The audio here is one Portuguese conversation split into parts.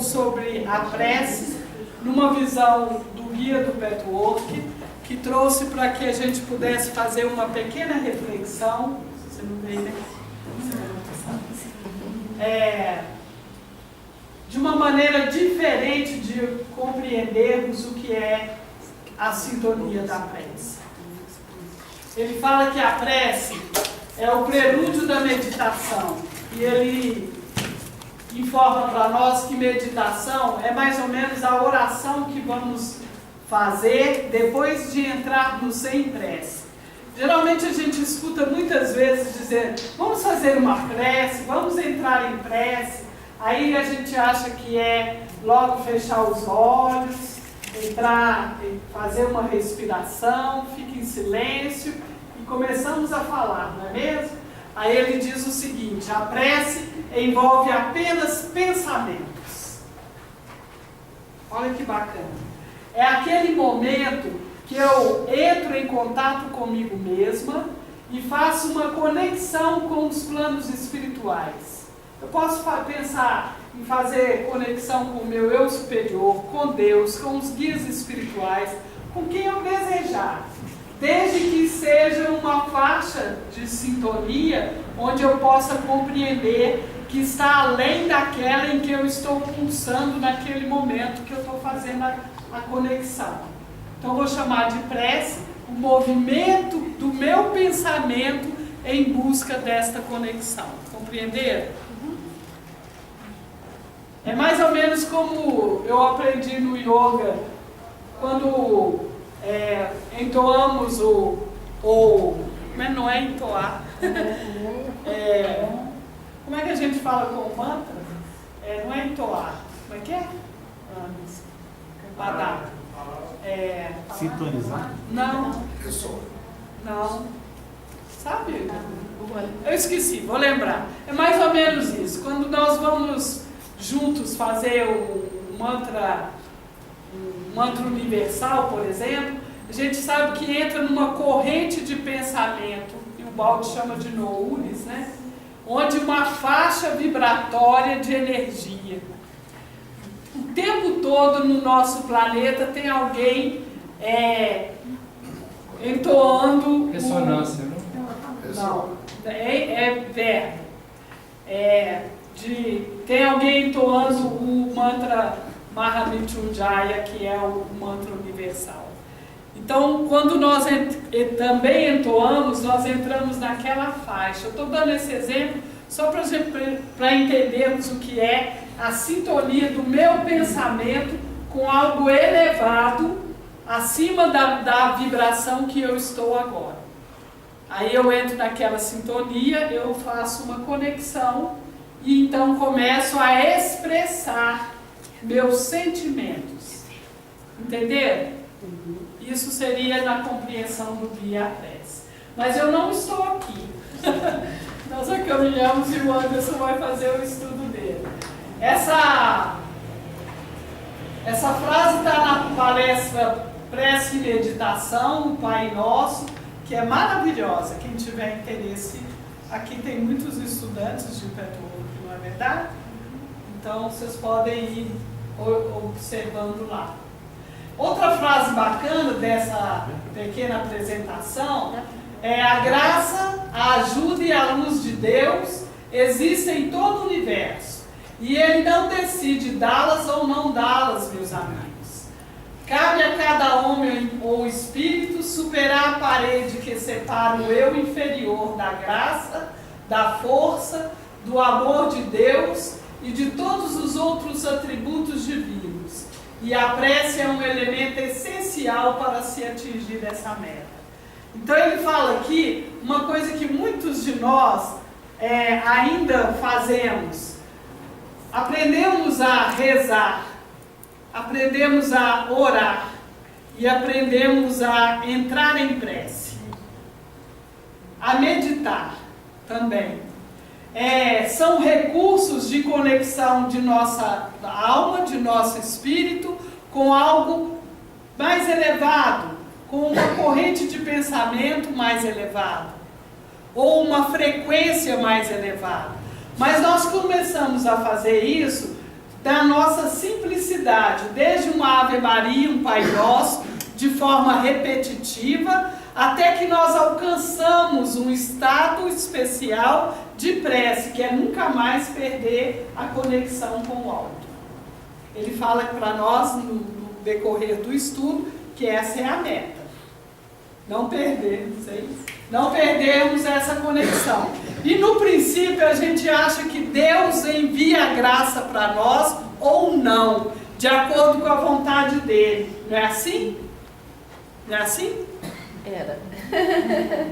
sobre a prece, numa visão do guia do Petwork, que trouxe para que a gente pudesse fazer uma pequena reflexão. Você não veio, né? De uma maneira diferente de compreendermos o que é a sintonia da prece. Ele fala que a prece é o prelúdio da meditação, e ele informa para nós que meditação é mais ou menos a oração que vamos fazer depois de entrarmos em prece. Geralmente a gente escuta muitas vezes dizer, vamos fazer uma prece, vamos entrar em prece. Aí a gente acha que é logo fechar os olhos, entrar, fazer uma respiração, fica em silêncio e começamos a falar, não é mesmo? Aí ele diz o seguinte, a prece envolve apenas pensamentos. Olha que bacana. É aquele momento que eu entro em contato comigo mesma e faço uma conexão com os planos espirituais. Eu posso pensar em fazer conexão com o meu eu superior, com Deus, com os guias espirituais, com quem eu desejar. Desde que seja uma faixa de sintonia onde eu possa compreender que está além daquela em que eu estou pulsando naquele momento que eu estou fazendo a conexão. Então, vou chamar de prece o movimento do meu pensamento em busca desta conexão. Compreenderam? É mais ou menos como eu aprendi no yoga, quando entoamos mas não é entoar. Como é que a gente fala com o mantra? Não é entoar. Como é que é? Badar. Sintonizar? Não. Não. Sabe? Eu esqueci, vou lembrar. É mais ou menos isso. Quando nós vamos juntos fazer o mantra universal, por exemplo, a gente sabe que entra numa corrente de pensamento, e o Baldi chama de nouris, né? Onde uma faixa vibratória de energia. O tempo todo no nosso planeta tem alguém entoando... Ressonância, não? Verbo. Tem alguém entoando o mantra Mahamrityunjaya, que é o mantra universal. Então, quando nós também entoamos, nós entramos naquela faixa. Eu estou dando esse exemplo só para entendermos o que é a sintonia do meu pensamento com algo elevado, acima da vibração que eu estou agora. Aí eu entro naquela sintonia, eu faço uma conexão e então começo a expressar meus sentimentos. Entenderam? Isso seria na compreensão do guia à prece. Mas eu não estou aqui. Nós caminhamos e o Anderson vai fazer o estudo dele. Essa frase está na palestra Prece e Meditação, o Pai Nosso, que é maravilhosa. Quem tiver interesse, aqui tem muitos estudantes de Petwork, não é verdade? Então vocês podem ir observando lá. Outra frase bacana dessa pequena apresentação é: a graça, a ajuda e a luz de Deus existem em todo o universo, e Ele não decide dá-las ou não dá-las, meus amigos. Cabe a cada homem ou espírito superar a parede que separa o eu inferior da graça, da força, do amor de Deus e de todos os outros atributos divinos. E a prece é um elemento essencial para se atingir essa meta. Então ele fala aqui uma coisa que muitos de nós ainda fazemos. Aprendemos a rezar, aprendemos a orar e aprendemos a entrar em prece, a meditar também. São recursos de conexão de nossa alma, de nosso espírito, com algo mais elevado, com uma corrente de pensamento mais elevada, ou uma frequência mais elevada. Mas nós começamos a fazer isso da nossa simplicidade, desde uma Ave Maria, um Pai Nosso, de forma repetitiva, até que nós alcançamos um estado especial de prece, que é nunca mais perder a conexão com o alto. Ele fala para nós, no decorrer do estudo, que essa é a meta. Não perdermos essa conexão. E no princípio a gente acha que Deus envia a graça para nós ou não, de acordo com a vontade dele. Não é assim? Não é assim? Era.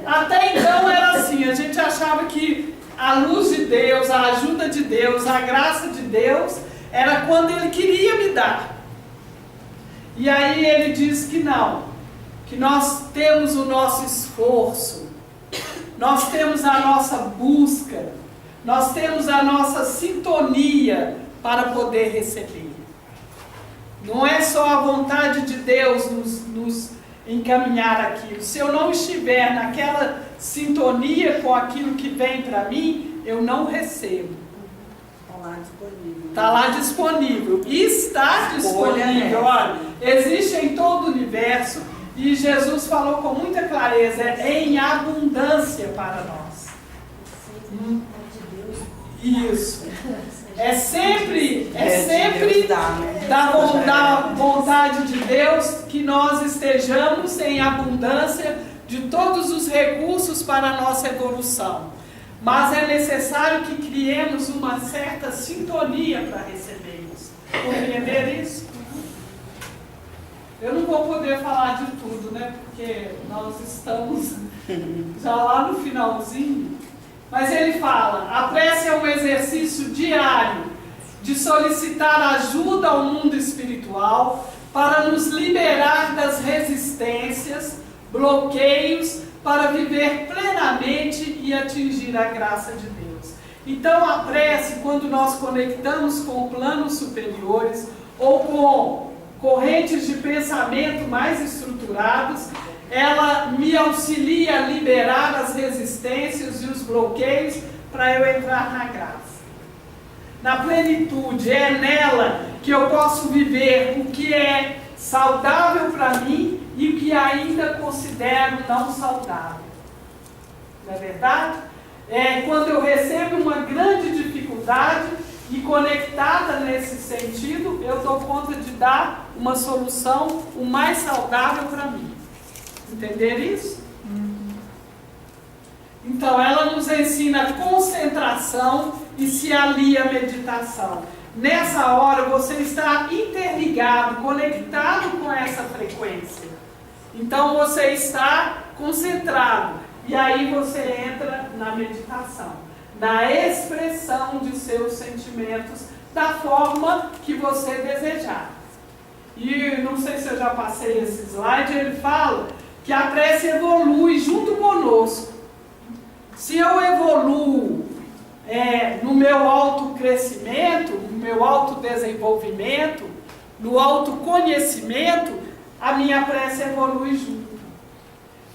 Até então era assim, a gente achava que a luz de Deus, a ajuda de Deus, a graça de Deus, era quando Ele queria me dar. E aí Ele diz que não, que nós temos o nosso esforço, nós temos a nossa busca, nós temos a nossa sintonia para poder receber. Não é só a vontade de Deus nos encaminhar aquilo. Se eu não estiver naquela sintonia com aquilo que vem para mim, eu não recebo. Está lá disponível. Está lá disponível. E está disponível. Olha, existe em todo o universo. E Jesus falou com muita clareza, é em abundância para nós. Isso. É sempre da vontade de Deus que nós estejamos em abundância de todos os recursos para a nossa evolução. Mas é necessário que criemos uma certa sintonia para recebermos. Compreender isso? Eu não vou poder falar de tudo, né? Porque nós estamos já lá no finalzinho. Mas ele fala, a prece é um exercício diário de solicitar ajuda ao mundo espiritual para nos liberar das resistências, bloqueios, para viver plenamente e atingir a graça de Deus. Então a prece, quando nós conectamos com planos superiores ou com correntes de pensamento mais estruturados, ela me auxilia a liberar as resistências e os bloqueios para eu entrar na graça. Na plenitude, é nela que eu posso viver o que é saudável para mim e o que ainda considero não saudável. Não é verdade? É quando eu recebo uma grande dificuldade e conectada nesse sentido, eu dou conta de dar uma solução o mais saudável para mim. Entender isso? Então, ela nos ensina concentração e se alia à meditação. Nessa hora, você está interligado, conectado com essa frequência. Então, você está concentrado. E aí você entra na meditação, na expressão de seus sentimentos, da forma que você desejar. E não sei se eu já passei esse slide, ele fala que a prece evolui junto conosco. Se eu evoluo no meu autocrescimento, no meu autodesenvolvimento, no autoconhecimento, a minha prece evolui junto.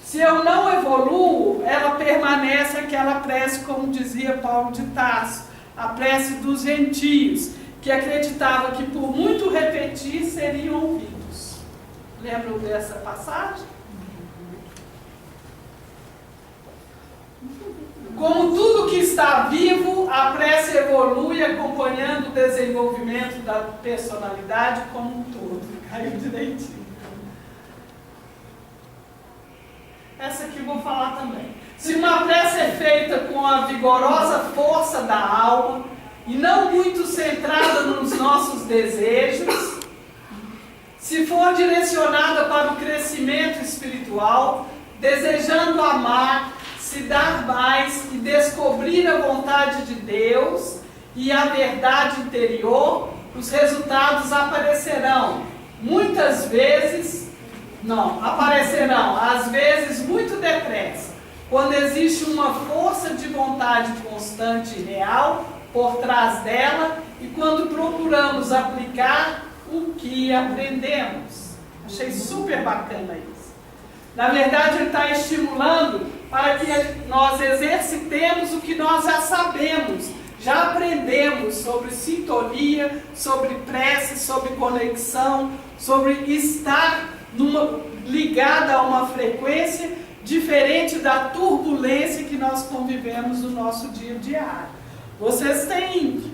Se eu não evoluo, ela permanece aquela prece, como dizia Paulo de Tarso, a prece dos gentios, que acreditava que por muito repetir seriam ouvidos. Lembram dessa passagem? Como tudo que está vivo, a prece evolui acompanhando o desenvolvimento da personalidade como um todo. Caiu direitinho. Essa aqui eu vou falar também. Se uma prece é feita com a vigorosa força da alma e não muito centrada nos nossos desejos, se for direcionada para o crescimento espiritual, desejando amar, se dar mais e descobrir a vontade de Deus e a verdade interior, os resultados aparecerão. Muitas vezes, aparecerão, às vezes muito depressa, quando existe uma força de vontade constante e real por trás dela e quando procuramos aplicar o que aprendemos. Achei super bacana isso. Na verdade, ele está estimulando para que nós exercitemos o que nós já sabemos, Já aprendemos sobre sintonia, sobre prece, sobre conexão, sobre estar ligada a uma frequência diferente da turbulência que nós convivemos no nosso dia diário. Vocês têm,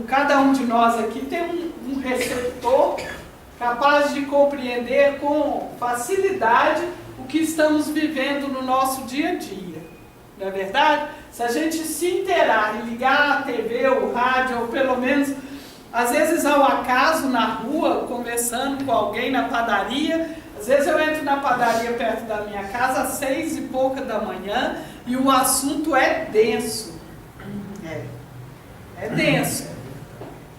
cada um de nós aqui tem um receptor capaz de compreender com facilidade o que estamos vivendo no nosso dia a dia. Não é verdade? Se a gente se inteirar e ligar a TV ou o rádio, ou pelo menos, às vezes ao acaso, na rua, conversando com alguém na padaria, às vezes eu entro na padaria perto da minha casa às 6 e pouca da manhã e o assunto é denso. É denso.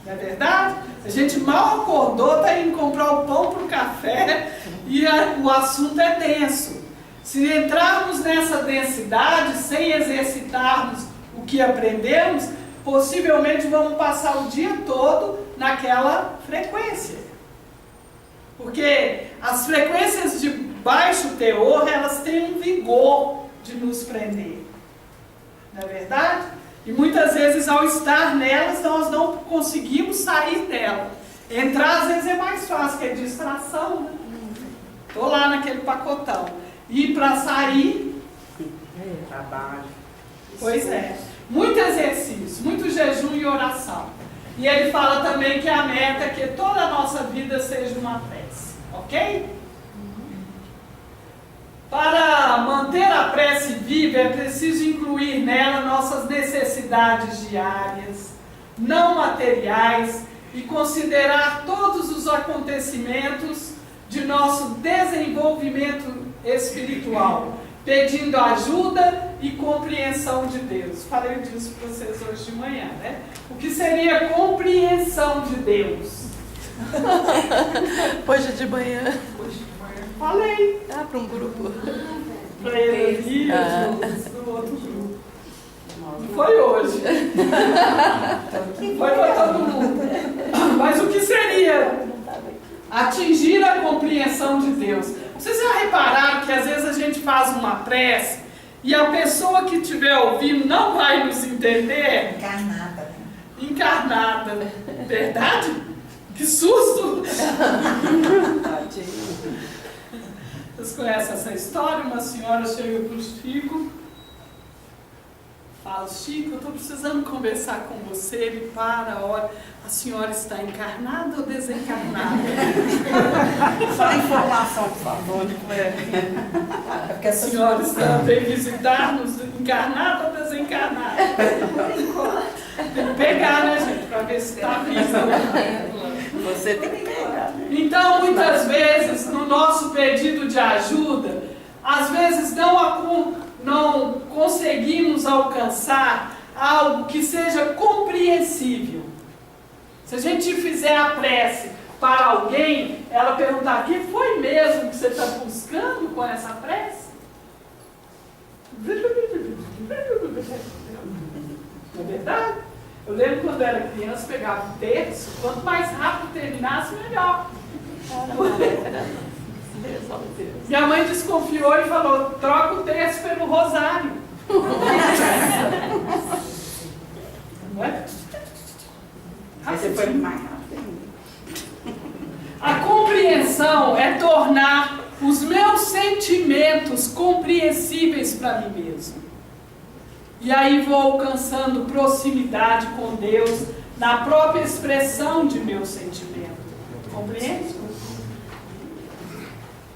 Não é verdade? A gente mal acordou, está indo comprar o pão para o café e o assunto é denso. Se entrarmos nessa densidade sem exercitarmos o que aprendemos, possivelmente vamos passar o dia todo naquela frequência. Porque as frequências de baixo teor, elas têm um vigor de nos prender. Não é verdade? E muitas vezes, ao estar nelas, nós não conseguimos sair dela. Entrar, às vezes, é mais fácil, que é distração, né? Estou lá naquele pacotão. E para sair... trabalho. Pois é. Muito exercício, muito jejum e oração. E ele fala também que a meta é que toda a nossa vida seja uma prece. Ok? Para manter a prece viva, é preciso incluir nela nossas necessidades diárias, não materiais, e considerar todos os acontecimentos de nosso desenvolvimento espiritual, pedindo ajuda e compreensão de Deus. Falei disso para vocês hoje de manhã, né? O que seria compreensão de Deus? Hoje de manhã. Falei. Para um grupo. Para ele no outro grupo. Não foi hoje. Foi para todo mundo. Mas o que seria atingir a compreensão de Deus? Vocês já repararam que às vezes a gente faz uma prece e a pessoa que estiver ouvindo não vai nos entender? Encarnada. Encarnada. Verdade? Que susto! Vocês conhecem essa história? Uma senhora chega para o Chico, fala: Chico, eu estou precisando conversar com você. Ele para, olha, a senhora está encarnada ou desencarnada? Só informação, por favor. Porque a senhora está bem visitar-nos, encarnada ou desencarnada? Tem que pegar, né, gente, para ver se está viva. Você tem que pegar. Então, muitas vezes, no nosso pedido de ajuda, às vezes não conseguimos alcançar algo que seja compreensível. Se a gente fizer a prece para alguém, ela perguntar: que foi mesmo que você está buscando com essa prece? Não é verdade? Eu lembro quando eu era criança, pegava um terço, quanto mais rápido terminasse, melhor. Minha mãe desconfiou e falou: troca o terço pelo rosário. Não é? Você foi mais rápido. A compreensão é tornar os meus sentimentos compreensíveis para mim mesmo. E aí vou alcançando proximidade com Deus na própria expressão de meu sentimento. Compreende?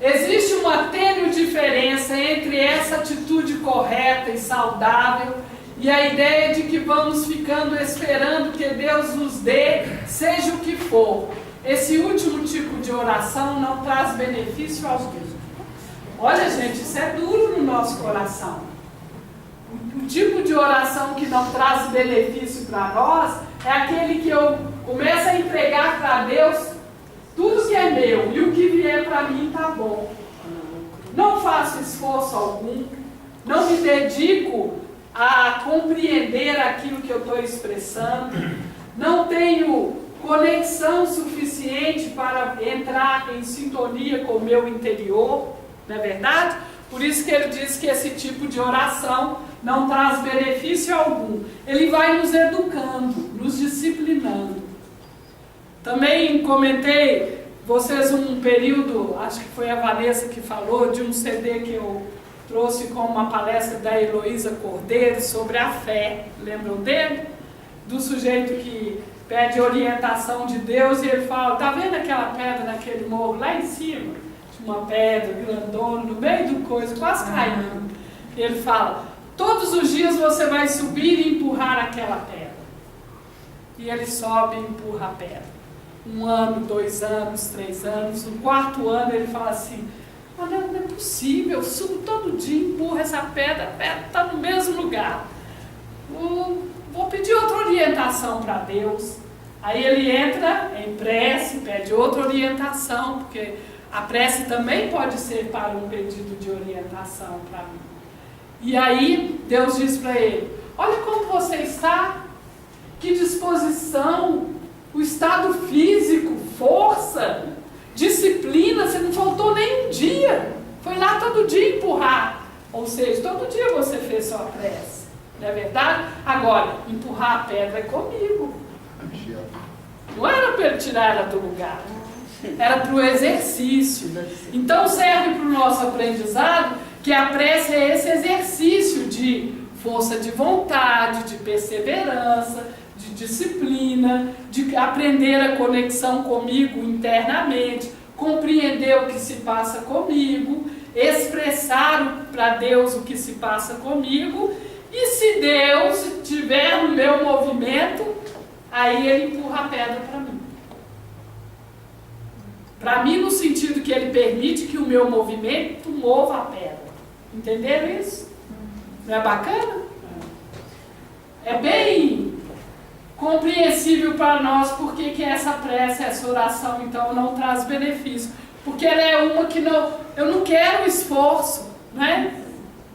Existe uma tênue diferença entre essa atitude correta e saudável e a ideia de que vamos ficando esperando que Deus nos dê, seja o que for. Esse último tipo de oração não traz benefício algum. Olha, gente, isso é duro no nosso coração. O tipo de oração que não traz benefício para nós é aquele que eu começo a entregar para Deus tudo que é meu e o que vier para mim está bom. Não faço esforço algum, não me dedico a compreender aquilo que eu estou expressando, não tenho conexão suficiente para entrar em sintonia com o meu interior, não é verdade? Por isso que ele diz que esse tipo de oração não traz benefício algum. Ele vai nos educando, nos disciplinando. Também comentei, vocês um período, acho que foi a Vanessa que falou, de um CD que eu trouxe com uma palestra da Heloísa Cordeiro sobre a fé. Lembram dele? Do sujeito que pede orientação de Deus e ele fala, tá vendo aquela pedra naquele morro lá em cima? Uma pedra grandona no meio do coisa, quase caindo. Ele fala, todos os dias você vai subir e empurrar aquela pedra. E ele sobe e empurra a pedra. 1 ano, 2 anos, 3 anos, no 4º ano ele fala assim, mas não é possível, eu subo todo dia, empurro essa pedra, a pedra está no mesmo lugar. Vou pedir outra orientação para Deus. Aí ele entra em prece, pede outra orientação, porque a prece também pode ser para um pedido de orientação para mim. E aí Deus diz para ele, olha como você está, que disposição, o estado físico, força, disciplina, você não faltou nem um dia, foi lá todo dia empurrar, ou seja, todo dia você fez sua prece, não é verdade? Agora, empurrar a pedra é comigo, não era para ele tirar ela do lugar, era para o exercício. Então serve para o nosso aprendizado que a prece é esse exercício de força de vontade, de perseverança, de disciplina, de aprender a conexão comigo internamente, compreender o que se passa comigo, expressar para Deus o que se passa comigo, e se Deus tiver no meu movimento, aí ele empurra a pedra para mim. Para mim, no sentido que ele permite que o meu movimento mova a pedra. Entenderam isso? Não é bacana? É bem compreensível para nós porque que essa prece, essa oração, então, não traz benefício. Porque ela é uma que eu não quero esforço, né?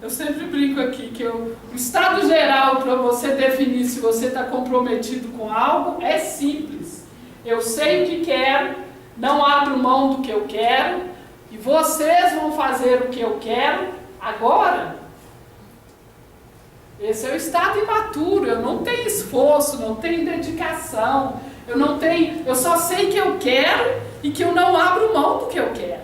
Eu sempre brinco aqui que o estado geral para você definir se você está comprometido com algo é simples. Eu sei o que quero, não abro mão do que eu quero, e vocês vão fazer o que eu quero agora. Esse é o estado imaturo, eu não tenho esforço, não tenho dedicação, eu só sei que eu quero e que eu não abro mão do que eu quero.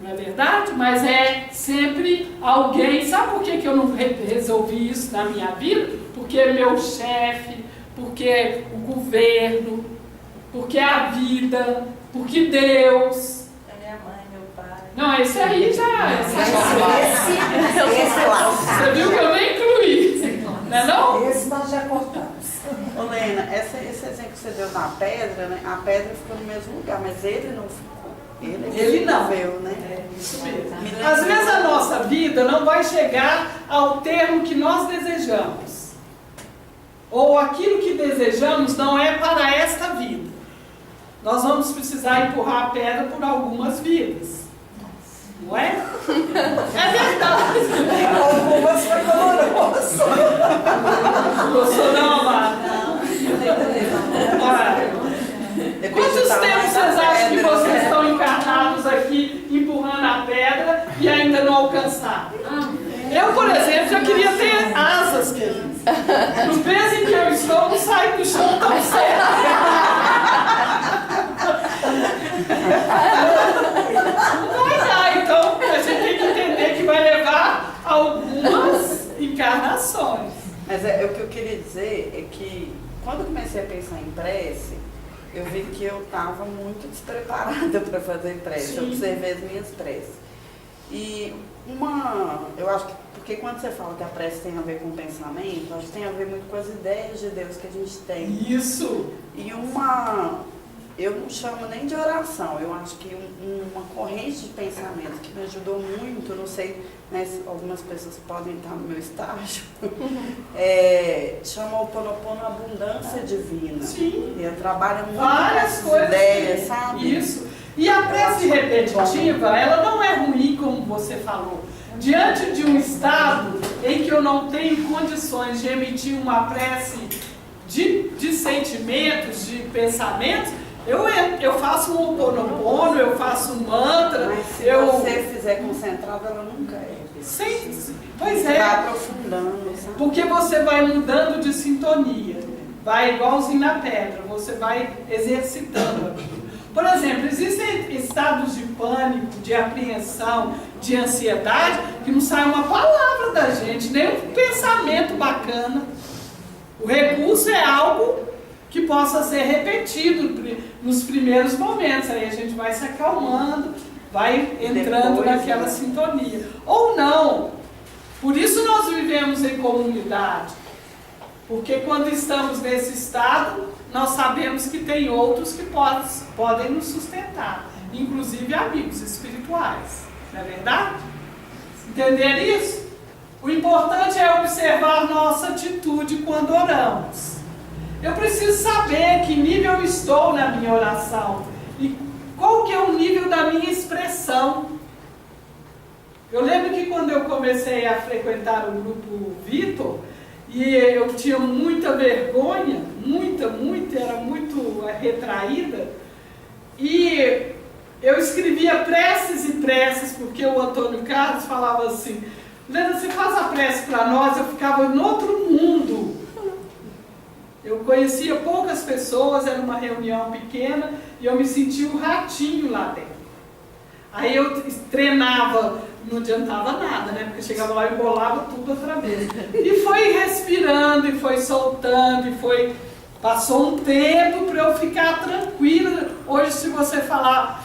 Não é verdade? Mas é sempre alguém, sabe por que eu não resolvi isso na minha vida? Porque meu chefe, porque o governo, porque a vida, porque Deus. Não, esse aí já... Esse lá. Você viu que eu nem incluí, não é não? Esse nós já cortamos. Ô Lena, esse exemplo que você deu na pedra, né? A pedra ficou no mesmo lugar, mas ele não ficou. Ele não. Veio, né? É isso mesmo. Às vezes a nossa vida não vai chegar ao termo que nós desejamos. Ou aquilo que desejamos não é para esta vida. Nós vamos precisar empurrar a pedra por algumas vidas. Não é? É verdade. Algumas foi doloroso. Gostou não, amado? Quantos tempos vocês acham que vocês estão encarnados aqui, empurrando a pedra e ainda não alcançaram? Eu, por exemplo, já queria ter asas, queridos. No peso em que eu estou, não saio do chão tão cedo. Não vai dar, então a gente tem que entender que vai levar algumas encarnações. Mas o que eu queria dizer é que quando eu comecei a pensar em prece, eu vi que eu estava muito despreparada para fazer prece. Sim. Eu observei as minhas preces. E eu acho que, porque quando você fala que a prece tem a ver com o pensamento, acho que tem a ver muito com as ideias de Deus que a gente tem. Isso. E eu não chamo nem de oração, eu acho que uma corrente de pensamento que me ajudou muito, não sei, né, se algumas pessoas podem estar no meu estágio, chama o Ho'oponopono abundância divina. Sim. E eu trabalho muito Várias com coisas. ideias, sabe? Isso. E a prece repetitiva, ela não é ruim, como você falou. Diante de um estado em que eu não tenho condições de emitir uma prece de sentimentos, de pensamentos, eu entro eu faço um Ho'oponopono, eu faço um mantra, Mas se eu... você fizer concentrado, ela nunca é. Pois Vai é, aprofundando, sabe? porque você vai mudando de sintonia, vai igualzinho na pedra, você vai exercitando aquilo. Por exemplo, existem estados de pânico, de apreensão, de ansiedade, que não sai uma palavra da gente, nem um pensamento bacana. O recurso é algo que possa ser repetido nos primeiros momentos, aí a gente vai se acalmando, vai entrando Depois, naquela né? sintonia. Ou não. Por isso nós vivemos em comunidade. Porque quando estamos nesse estado, nós sabemos que tem outros que podem nos sustentar, inclusive amigos espirituais. Não é verdade? Entender isso? O importante é observar nossa atitude quando oramos. Eu preciso saber que nível eu estou na minha oração e qual que é o nível da minha expressão. Eu lembro que quando eu comecei a frequentar o grupo Vitor, e eu tinha muita vergonha, era muito retraída, e eu escrevia preces e preces, porque o Antônio Carlos falava assim, Lena, você faz a prece para nós, eu ficava em outro mundo. Eu conhecia poucas pessoas, era uma reunião pequena, e eu me sentia um ratinho lá dentro. Aí eu treinava, não adiantava nada, né? Porque chegava lá e embolava tudo outra vez. E foi respirando, e foi soltando, passou um tempo para eu ficar tranquila. Hoje, se você falar,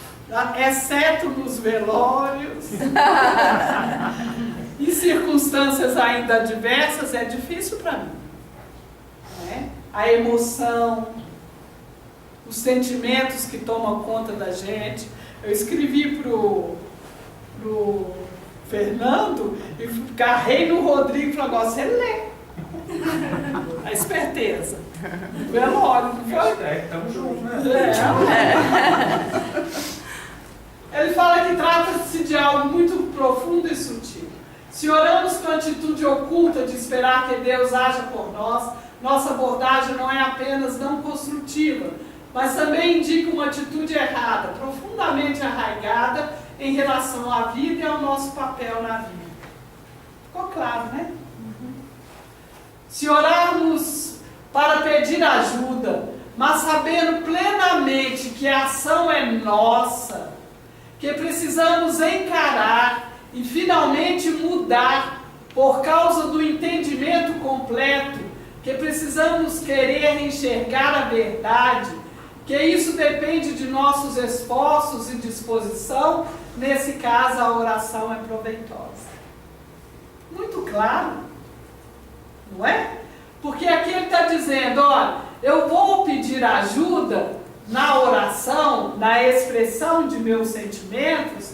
exceto nos velórios, em circunstâncias ainda adversas, é difícil para mim. Né? A emoção, os sentimentos que tomam conta da gente. Eu escrevi pro Fernando e carrei no Rodrigo e falei, agora você lê. A esperteza. O velório, não foi? Estamos juntos, né? Ele fala que trata-se de algo muito profundo e sutil. Se oramos com atitude oculta de esperar que Deus haja por nós, nossa abordagem não é apenas não construtiva, mas também indica uma atitude errada, profundamente arraigada em relação à vida e ao nosso papel na vida. Ficou claro, né? Se orarmos para pedir ajuda, mas sabendo plenamente que a ação é nossa, que precisamos encarar e finalmente mudar por causa do entendimento completo, que precisamos querer enxergar a verdade, que isso depende de nossos esforços e disposição, nesse caso a oração é proveitosa. Muito claro, não é? Porque aqui ele está dizendo, olha, eu vou pedir ajuda na oração, na expressão de meus sentimentos,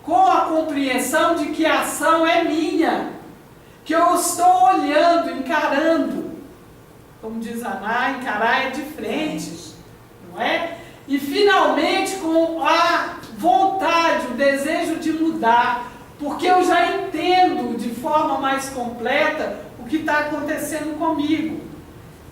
com a compreensão de que a ação é minha, que eu estou olhando, encarando. Como diz Ana, encarar é de frente, não é? E finalmente com a vontade, o desejo de mudar, porque eu já entendo de forma mais completa o que está acontecendo comigo.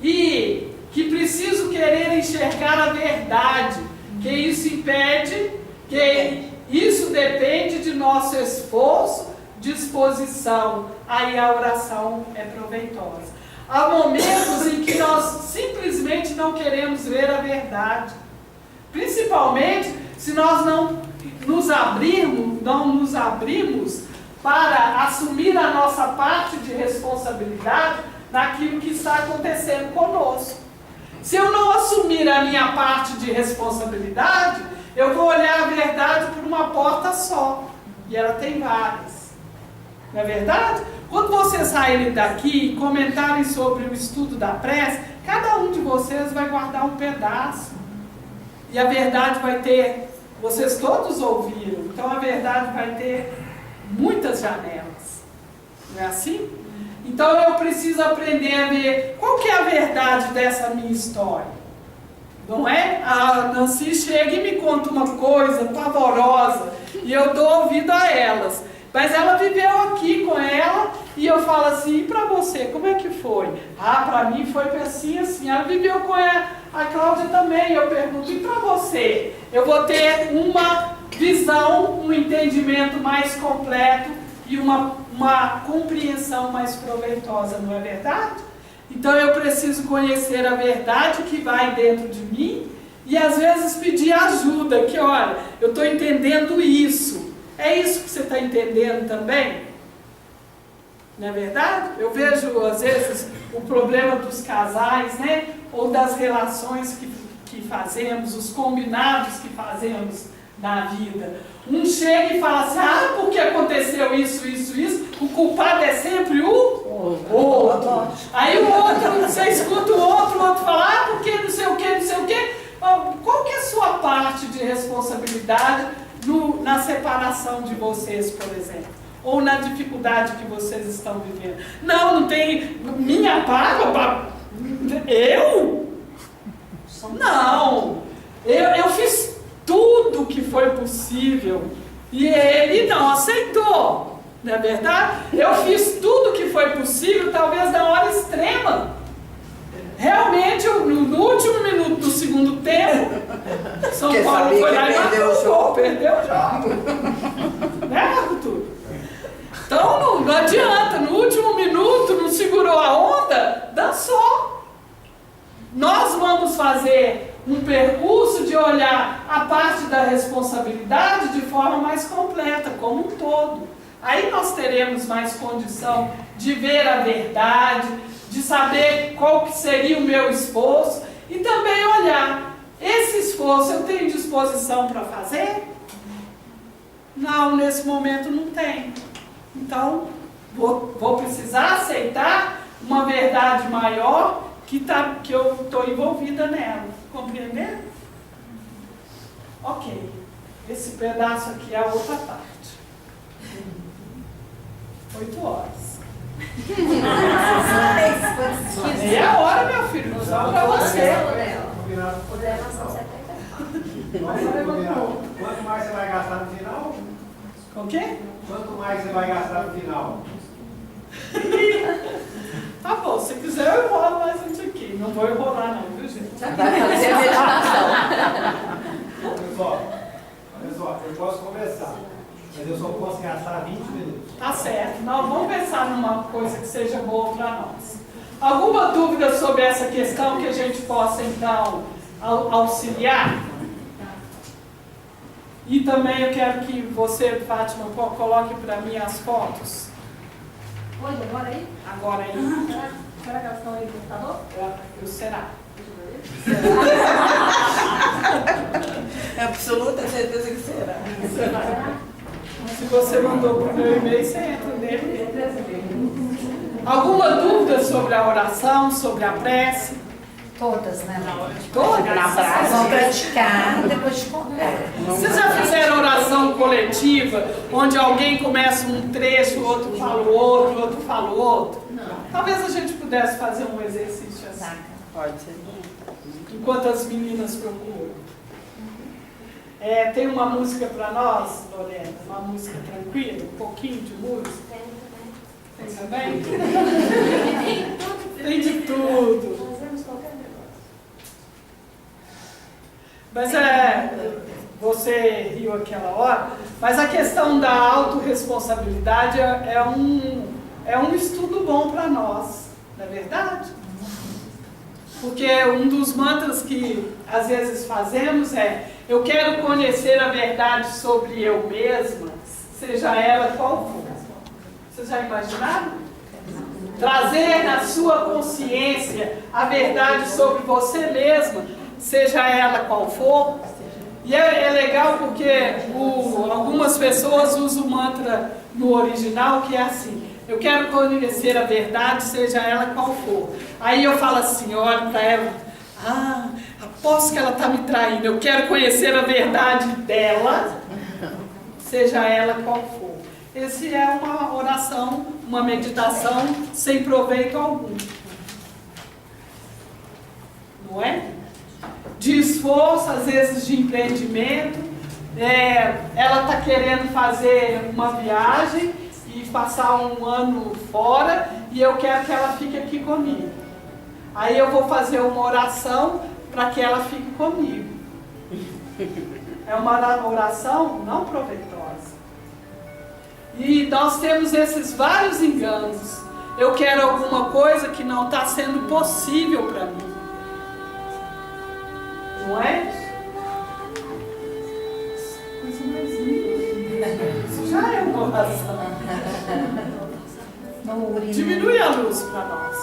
E que preciso querer enxergar a verdade, que isso impede, que isso depende de nosso esforço, disposição. Aí a oração é proveitosa. Há momentos em que nós simplesmente não queremos ver a verdade. Principalmente se nós não nos abrimos para assumir a nossa parte de responsabilidade naquilo que está acontecendo conosco. Se eu não assumir a minha parte de responsabilidade, eu vou olhar a verdade por uma porta só. E ela tem várias. Não é verdade? Quando vocês saírem daqui e comentarem sobre o estudo da prece, cada um de vocês vai guardar um pedaço. E a verdade vai ter, vocês todos ouviram, então a verdade vai ter muitas janelas. Não é assim? Então eu preciso aprender a ver qual que é a verdade dessa minha história. Não é? A Nancy chega e me conta uma coisa pavorosa e eu dou ouvido a elas. Mas ela viveu aqui com ela e eu falo assim, e para você, como é que foi? Ah, para mim foi assim, assim. Ela viveu com A Cláudia também, eu pergunto, e para você? Eu vou ter uma visão, um entendimento mais completo e uma compreensão mais proveitosa, não é verdade? Então eu preciso conhecer a verdade que vai dentro de mim e às vezes pedir ajuda, que olha, eu estou entendendo isso. É isso que você está entendendo também? Não é verdade? Eu vejo às vezes o problema dos casais, né? Ou das relações que fazemos, os combinados que fazemos na vida. Um chega e fala assim, ah, porque aconteceu isso, o culpado é sempre o outro. Aí o outro, você escuta o outro fala, ah, porque não sei o quê. Qual que é a sua parte de responsabilidade na separação de vocês, por exemplo? Ou na dificuldade que vocês estão vivendo? Não tem minha parte, eu? Não, eu fiz tudo que foi possível e ele não aceitou, não é verdade? Eu fiz tudo que foi possível, talvez na hora extrema. Realmente, no último minuto do segundo tempo, São Paulo foi lá e perdeu o jogo. Né, Arthur? Então não adianta, no último minuto não segurou a onda, dançou. Nós vamos fazer um percurso de olhar a parte da responsabilidade de forma mais completa, como um todo. Aí nós teremos mais condição de ver a verdade, de saber qual que seria o meu esforço e também olhar, esse esforço eu tenho disposição para fazer? Não, nesse momento não tenho. Então, vou precisar aceitar uma verdade maior que eu estou envolvida nela. Compreendeu? Ok. Esse pedaço aqui é a outra parte. 8 horas. Meia hora, meu filho. Só para você. Quanto mais você vai gastar no final? Com o quê? Quanto mais você vai gastar no final? Tá bom, se quiser eu enrolo mais um aqui. Não vou enrolar não, viu gente? Olha só, eu posso conversar, mas eu só posso gastar 20 minutos. Tá certo, nós vamos pensar numa coisa que seja boa para nós. Alguma dúvida sobre essa questão que a gente possa então auxiliar? E também eu quero que você, Fátima, coloque para mim as fotos. Oi, agora aí? Agora aí. Será que elas estão aí no computador? Será? É absoluta certeza que será. Será? Se você mandou para o meu e-mail, você entra nele. Alguma dúvida sobre a oração, sobre a prece? Todas, né? Todas? Na prática. Vão praticar depois de contar. Vocês já fizeram oração coletiva, onde alguém começa um trecho, o outro fala o outro fala o outro? Não. Talvez a gente pudesse fazer um exercício assim. Pode ser. Enquanto as meninas procuram. Tem uma música para nós, Lorena? Uma música tranquila? Um pouquinho de música? Tem também? Tem de tudo. Mas você riu aquela hora, mas a questão da autorresponsabilidade é um estudo bom para nós, não é verdade? Porque um dos mantras que às vezes fazemos eu quero conhecer a verdade sobre eu mesma, seja ela qual for. Vocês já imaginaram? Trazer na sua consciência a verdade sobre você mesma, seja ela qual for. E é legal porque algumas pessoas usam o mantra no original que é assim: eu quero conhecer a verdade, seja ela qual for. Aí eu falo assim, eu olho para ela, aposto que ela está me traindo, eu quero conhecer a verdade dela, seja ela qual for. Esse é uma oração, uma meditação sem proveito algum. Não é? De esforço, às vezes de empreendimento. Ela está querendo fazer uma viagem e passar um ano fora e eu quero que ela fique aqui comigo. Aí eu vou fazer uma oração para que ela fique comigo. É uma oração não proveitosa. E nós temos esses vários enganos. Eu quero alguma coisa que não está sendo possível para mim. Não é? Coisa mais linda. Isso já é uma oração. Diminui a luz para nós.